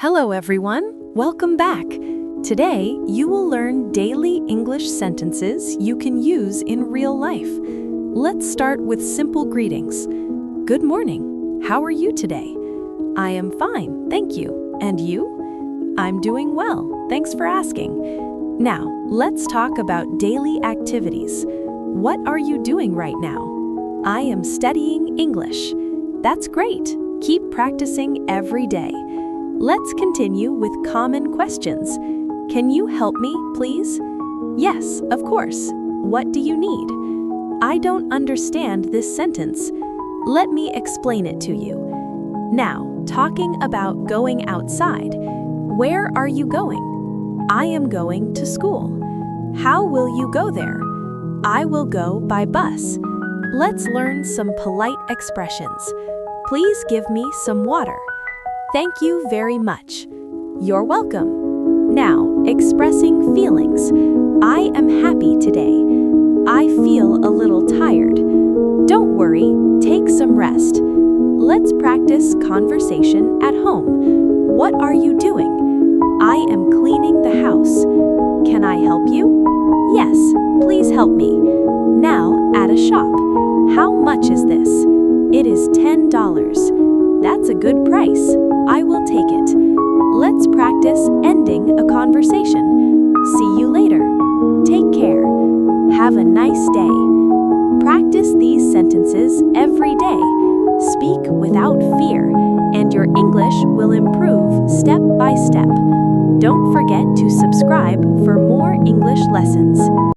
Hello everyone, welcome back. Today, you will learn daily English sentences you can use in real life. Let's start with simple greetings. Good morning. How are you today? I am fine, thank you. And you? I'm doing well, thanks for asking. Now, let's talk about daily activities. What are you doing right now? I am studying English. That's great. Keep practicing every day. Let's continue with common questions. Can you help me, please? Yes, of course. What do you need? I don't understand this sentence. Let me explain it to you. Now, talking about going outside. Where are you going? I am going to school. How will you go there? I will go by bus. Let's learn some polite expressions. Please give me some water. Thank you very much. You're welcome. Now, expressing feelings. I am happy today. I feel a little tired. Don't worry, take some rest. Let's practice conversation at home. What are you doing? I am cleaning the house. Can I help you? Yes, please help me. Now, at a shop. How much is this? It is $10. That's a good price. I will take it. Let's practice ending a conversation. See you later. Take care. Have a nice day. Practice these sentences every day. Speak without fear, and your English will improve step by step. Don't forget to subscribe for more English lessons.